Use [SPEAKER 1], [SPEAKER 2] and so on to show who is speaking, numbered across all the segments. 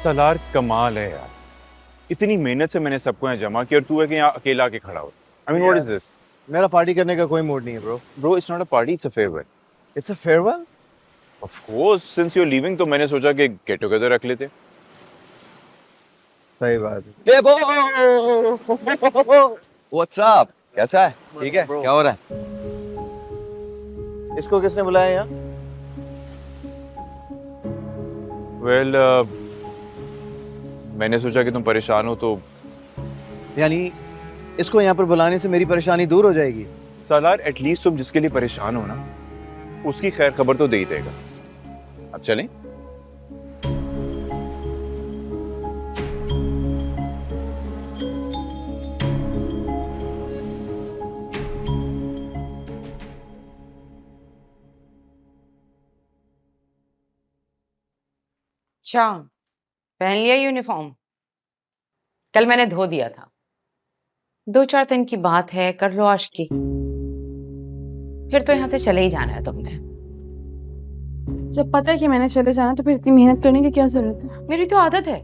[SPEAKER 1] सलार कमाल है यार, इतनी मेहनत से मैंने सबको यहाँ जमा किया और तू है कि यहाँ अकेला आके खड़ा हो। I mean what is this?
[SPEAKER 2] मेरा पार्टी करने का कोई मूड नहीं है bro.
[SPEAKER 1] Bro it's not a party, it's a farewell.
[SPEAKER 2] It's a farewell?
[SPEAKER 1] Of course, since you are leaving तो मैंने सोचा कि गेट टुगेदर रख लेते।
[SPEAKER 2] सही बात है।
[SPEAKER 3] What's up? कैसा है? ठीक है? क्या हो रहा है?
[SPEAKER 2] इसको किसने बुलाया यहाँ?
[SPEAKER 1] वेल मैंने सोचा कि तुम परेशान हो तो।
[SPEAKER 2] यानी इसको यहाँ पर बुलाने से मेरी परेशानी दूर हो जाएगी?
[SPEAKER 1] सालार एटलीस्ट तुम जिसके लिए परेशान हो ना, उसकी खैर खबर तो दे ही देगा। अब चलें?
[SPEAKER 4] अच्छा, पहन लिया यूनिफॉर्म? कल मैंने धो दिया था। 2-4 दिन की बात है, कर लो आज की। फिर तो यहाँ से चले ही जाना है तुमने।
[SPEAKER 5] जब पता है कि मैंने चले जाना तो फिर इतनी मेहनत करने की क्या जरूरत है?
[SPEAKER 4] मेरी तो आदत है,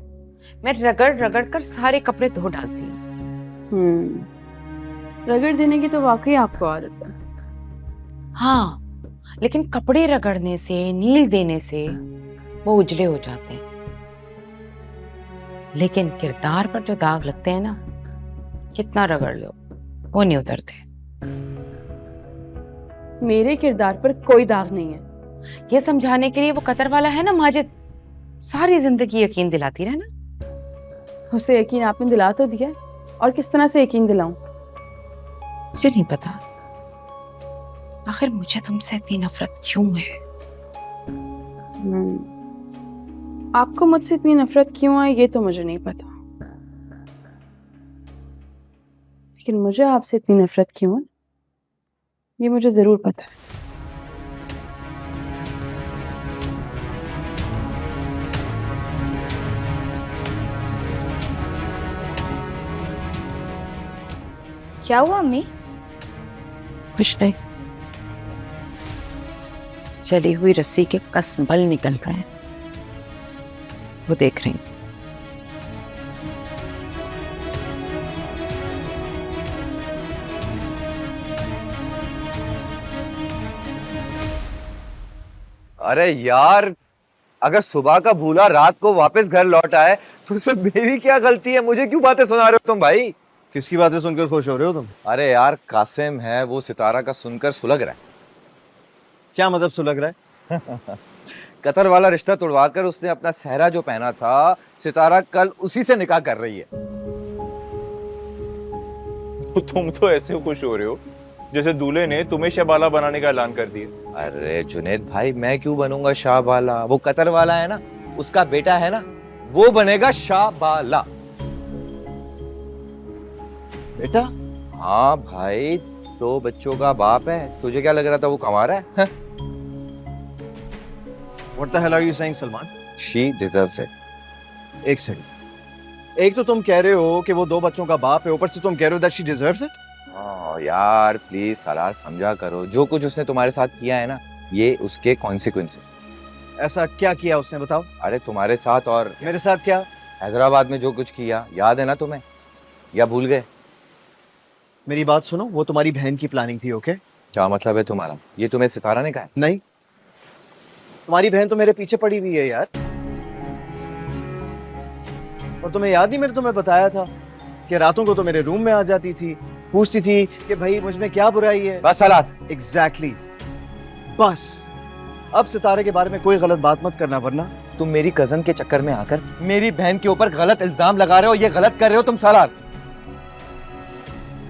[SPEAKER 4] मैं रगड़ रगड़ कर सारे कपड़े धो डालती हूँ।
[SPEAKER 5] रगड़ देने की तो वाकई आपको आदत है।
[SPEAKER 4] हाँ, लेकिन कपड़े रगड़ने से, नील देने से वो उजले हो जाते हैं। लेकिन किरदार पर जो दाग लगते हैं ना, कितना रगड़ लो वो नहीं उतरते।
[SPEAKER 5] मेरे किरदार पर कोई दाग नहीं है।
[SPEAKER 4] ये समझाने के लिए वो कतर वाला है ना माजिद, सारी जिंदगी यकीन दिलाती रहे ना।
[SPEAKER 5] उसे यकीन आपने दिला तो दिया, और किस तरह से यकीन दिलाऊं?
[SPEAKER 4] मुझे नहीं पता आखिर मुझे तुमसे इतनी नफरत क्यों है।
[SPEAKER 5] आपको मुझसे इतनी नफरत क्यों है ये तो मुझे नहीं पता, लेकिन मुझे आपसे इतनी नफरत क्यों है ये मुझे जरूर पता है।
[SPEAKER 6] क्या हुआ अम्मी?
[SPEAKER 4] कुछ नहीं, चली हुई रस्सी के कस बल निकल रहे हैं, वो देख रही।
[SPEAKER 3] अरे यार, अगर सुबह का भूला रात को वापस घर लौट आए तो उसमें मेरी क्या गलती है? मुझे क्यों बातें सुना रहे हो तुम भाई?
[SPEAKER 2] किसकी बातें सुनकर खुश हो रहे हो तुम?
[SPEAKER 3] अरे यार, कासिम है वो सितारा का सुनकर सुलग रहा है।
[SPEAKER 2] क्या मतलब सुलग रहा है?
[SPEAKER 3] कतर वाला रिश्ता तोड़वाकर उसने अपना सहरा जो पहना था, सितारा कल उसी से निकाह कर रही है।
[SPEAKER 1] तो तुम तो ऐसे खुश हो रहे हो जैसे दूल्हे ने तुम्हें शबाला बनाने का ऐलान कर दिया।
[SPEAKER 3] अरे जुनेद भाई, मैं क्यों बनूंगा शाहबाला? वो कतर वाला है ना, उसका बेटा है ना, वो बनेगा शाहबाला।
[SPEAKER 2] बेटा?
[SPEAKER 3] हाँ भाई, 2 बच्चों का बाप है। तुझे क्या लग रहा था वो कमा रहा है?
[SPEAKER 2] What the hell are you saying, Salman?
[SPEAKER 3] She deserves it.
[SPEAKER 2] एक सेकंड, एक तो तुम कह रहे हो कि वो 2 बच्चों का बाप है, ऊपर से तुम कह रहे हो that she deserves it?
[SPEAKER 3] यार प्लीज सलार, समझा करो। जो कुछ उसने तुम्हारे साथ किया है ना, ये उसके कॉन्सिक्वेंसेस।
[SPEAKER 2] ऐसा क्या किया उसने, बताओ?
[SPEAKER 3] अरे तुम्हारे साथ और
[SPEAKER 2] मेरे साथ क्या?
[SPEAKER 3] हैदराबाद में जो कुछ किया, याद है ना तुम्हें, या भूल गए?
[SPEAKER 2] मेरी बात सुनो, वो तुम्हारी बहन की प्लानिंग थी, ओके?
[SPEAKER 3] क्या मतलब है तुम्हारा? ये तुम्हें सितारा ने कहा है?
[SPEAKER 2] नहीं, तुम्हारी बहन तो मेरे पीछे पड़ी हुई है यार। और तुम्हें याद नहीं, मैंने तुम्हें बताया था कि रातों को तो मेरे रूम में आ जाती थी, पूछती थी कि भाई मुझ में क्या बुराई है।
[SPEAKER 3] बस सलार।
[SPEAKER 2] एग्जैक्टली, बस अब सितारे के बारे में कोई गलत बात मत करना, वरना
[SPEAKER 3] तुम मेरी कजन के चक्कर में आकर मेरी बहन के ऊपर गलत इल्जाम लगा रहे हो। ये गलत कर रहे हो तुम सलार।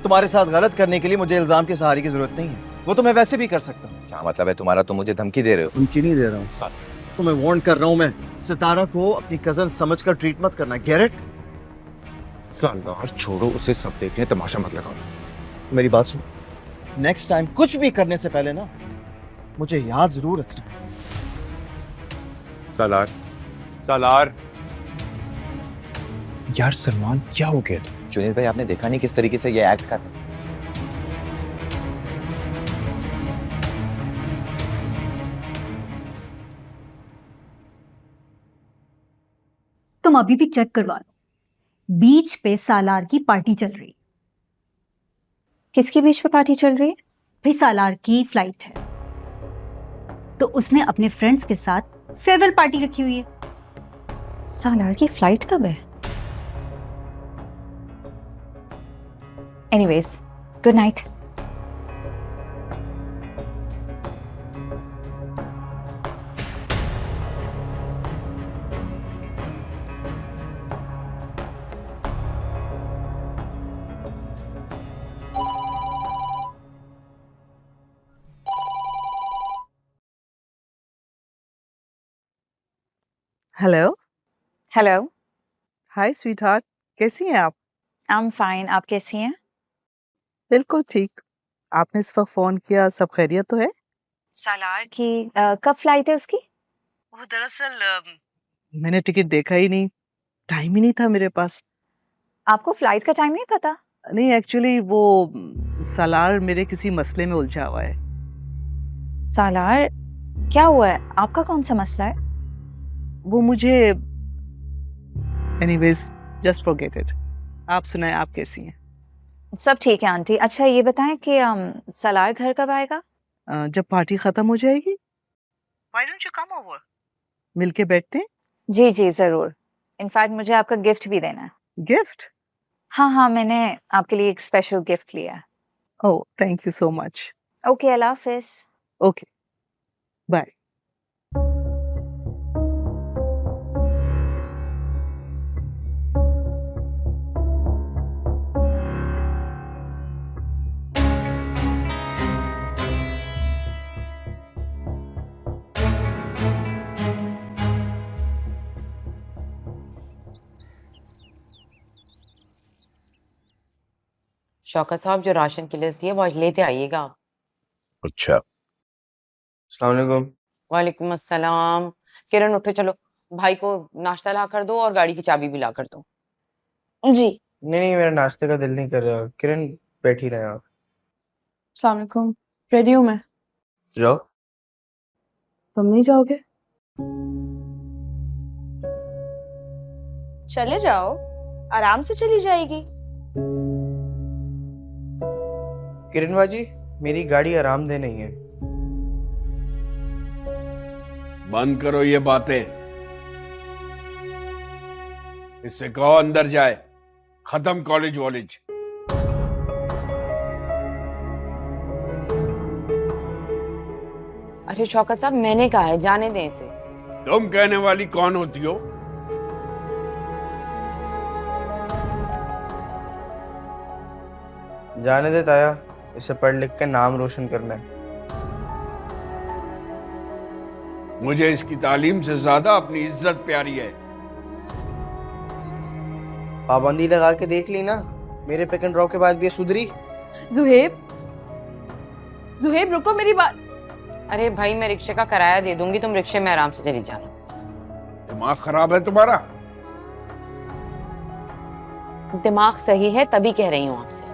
[SPEAKER 2] तुम्हारे साथ गलत करने के लिए मुझे इल्जाम के सहारे की जरूरत नहीं है, वो तो मैं वैसे भी कर सकता हूँ।
[SPEAKER 3] क्या मतलब है तुम्हारा? तुम मुझे धमकी दे रहे हो?
[SPEAKER 2] धमकी नहीं दे रहा हूँ, तुम्हें वार्न कर रहा हूँ मैं। सितारा को अपनी कजन समझकर ट्रीट मत करना, गेट इट?
[SPEAKER 1] सालार छोड़ो उसे, सब देखने, तमाशा मत लगाओ।
[SPEAKER 2] मेरी बात सुन, नेक्स्ट टाइम कुछ भी करने से पहले ना मुझे याद जरूर रखना है।
[SPEAKER 1] सालार, सालार। यार सलमान, क्या हो गया?
[SPEAKER 3] जुनेद भाई, आपने देखा नहीं किस तरीके से ये एक्ट कर रहे?
[SPEAKER 7] तुम अभी भी चेक करवा लो, बीच पे सालार की पार्टी चल रही।
[SPEAKER 6] किसकी बीच पे पार्टी चल रही है?
[SPEAKER 7] भाई सालार की फ्लाइट है, तो उसने अपने फ्रेंड्स के साथ फेयरवेल पार्टी रखी हुई है।
[SPEAKER 6] सालार की फ्लाइट कब है? Anyways, good night.
[SPEAKER 8] Hello.
[SPEAKER 6] Hello.
[SPEAKER 8] Hi sweetheart, कैसी हैं आप?
[SPEAKER 6] आई एम फाइन, आप कैसी हैं?
[SPEAKER 8] बिल्कुल ठीक। आपने इस वक्त फोन किया, सब खैरियत तो है?
[SPEAKER 6] सालार की कब फ्लाइट है उसकी?
[SPEAKER 8] वो दरअसल मैंने टिकट देखा ही नहीं, टाइम ही नहीं था मेरे पास।
[SPEAKER 6] आपको फ्लाइट का टाइम नहीं पता?
[SPEAKER 8] नहीं, एक्चुअली वो सलार मेरे किसी मसले में उलझा हुआ है।
[SPEAKER 6] सालार क्या हुआ है? आपका कौन सा मसला है?
[SPEAKER 8] वो मुझे एनीवेज जस्ट फॉरगेट इट। आप सुनाएं, आप कैसी हैं?
[SPEAKER 6] सब ठीक है आंटी। अच्छा ये बताएं कि सालार घर कब आएगा?
[SPEAKER 8] जब पार्टी खत्म हो जाएगी। Why don't you come over, मिलके बैठते हैं।
[SPEAKER 6] जी जी जरूर। इनफैक्ट मुझे आपका गिफ्ट भी देना है।
[SPEAKER 8] गिफ्ट?
[SPEAKER 6] हाँ हाँ, मैंने आपके लिए एक स्पेशल गिफ्ट लिया है।
[SPEAKER 8] Oh thank you so much.
[SPEAKER 6] Okay, अल्लाह हाफिज।
[SPEAKER 8] Okay bye.
[SPEAKER 4] शौकत साहब, जो राशन की लिस्ट दी है वो आज लेते आइएगा।
[SPEAKER 1] अच्छा।
[SPEAKER 3] अस्सलाम वालेकुम।
[SPEAKER 4] वालेकुम अस्सलाम। किरण उठो, चलो भाई को नाश्ता ला कर दो और गाड़ी की चाबी भी ला कर दो।
[SPEAKER 6] जी।
[SPEAKER 3] नहीं नहीं, मेरा नाश्ते का दिल नहीं कर रहा। किरण बैठी रहे आप।
[SPEAKER 5] अस्सलाम वालेकुम। रेडी हूँ मैं।
[SPEAKER 3] जाओ।
[SPEAKER 5] तुम नहीं जाओगे?
[SPEAKER 6] चले जाओ, आराम से चली जाएगी।
[SPEAKER 3] किरण बाजी, मेरी गाड़ी आरामदेह नहीं है।
[SPEAKER 9] बंद करो ये बातें। इससे कहो अंदर जाए। खत्म कॉलेज वॉलेज।
[SPEAKER 4] अरे शौकत साहब, मैंने कहा है जाने दें इसे।
[SPEAKER 9] तुम कहने वाली कौन होती हो?
[SPEAKER 3] जाने दे ताया, इसे पढ़ लिख के नाम रोशन करना है।
[SPEAKER 9] मुझे इसकी तालीम से ज्यादा अपनी इज्जत प्यारी है।
[SPEAKER 3] पाबंदी लगा के देख ली ना, मेरे पिक एंड ड्रॉप के बाद भी ये सुधरी।
[SPEAKER 5] जुहेब, जुहेब रुको, मेरी बात।
[SPEAKER 4] अरे भाई, मैं रिक्शे का किराया दे दूंगी, तुम रिक्शे में आराम से चली जाना।
[SPEAKER 9] दिमाग खराब है तुम्हारा?
[SPEAKER 4] दिमाग सही है तभी कह रही हूँ आपसे।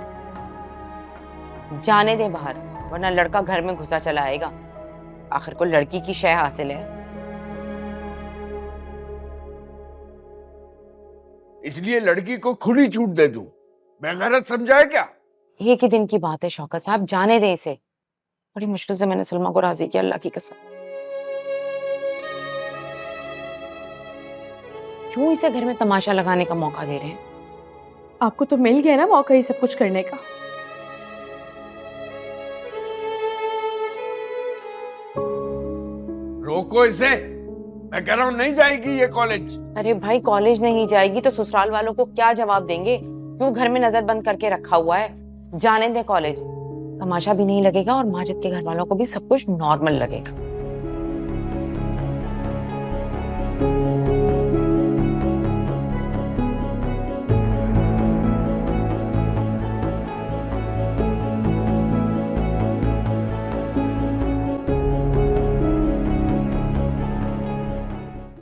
[SPEAKER 4] जाने दे बाहर, वरना लड़का घर में घुसा चला आएगा। आखिर को लड़की की शय हासिल है।
[SPEAKER 9] इसलिए लड़की को खुली छूट दे दूं? बेगैरत समझा है क्या?
[SPEAKER 4] एक ही दिन की बात है शौकत साहब, जाने दें इसे। बड़ी मुश्किल से मैंने सलमा को राजी किया, अल्लाह की कसम। क्यों इसे घर में तमाशा लगाने का मौका दे रहे हैं?
[SPEAKER 5] आपको तो मिल गया ना मौका ये सब कुछ करने का।
[SPEAKER 9] रोको इसे, मैं कह रहा हूं नहीं जाएगी ये कॉलेज।
[SPEAKER 4] अरे भाई, कॉलेज नहीं जाएगी तो ससुराल वालों को क्या जवाब देंगे? क्यों घर में नजर बंद करके रखा हुआ है? जाने दें कॉलेज, तमाशा भी नहीं लगेगा और माजिद के घर वालों को भी सब कुछ नॉर्मल लगेगा।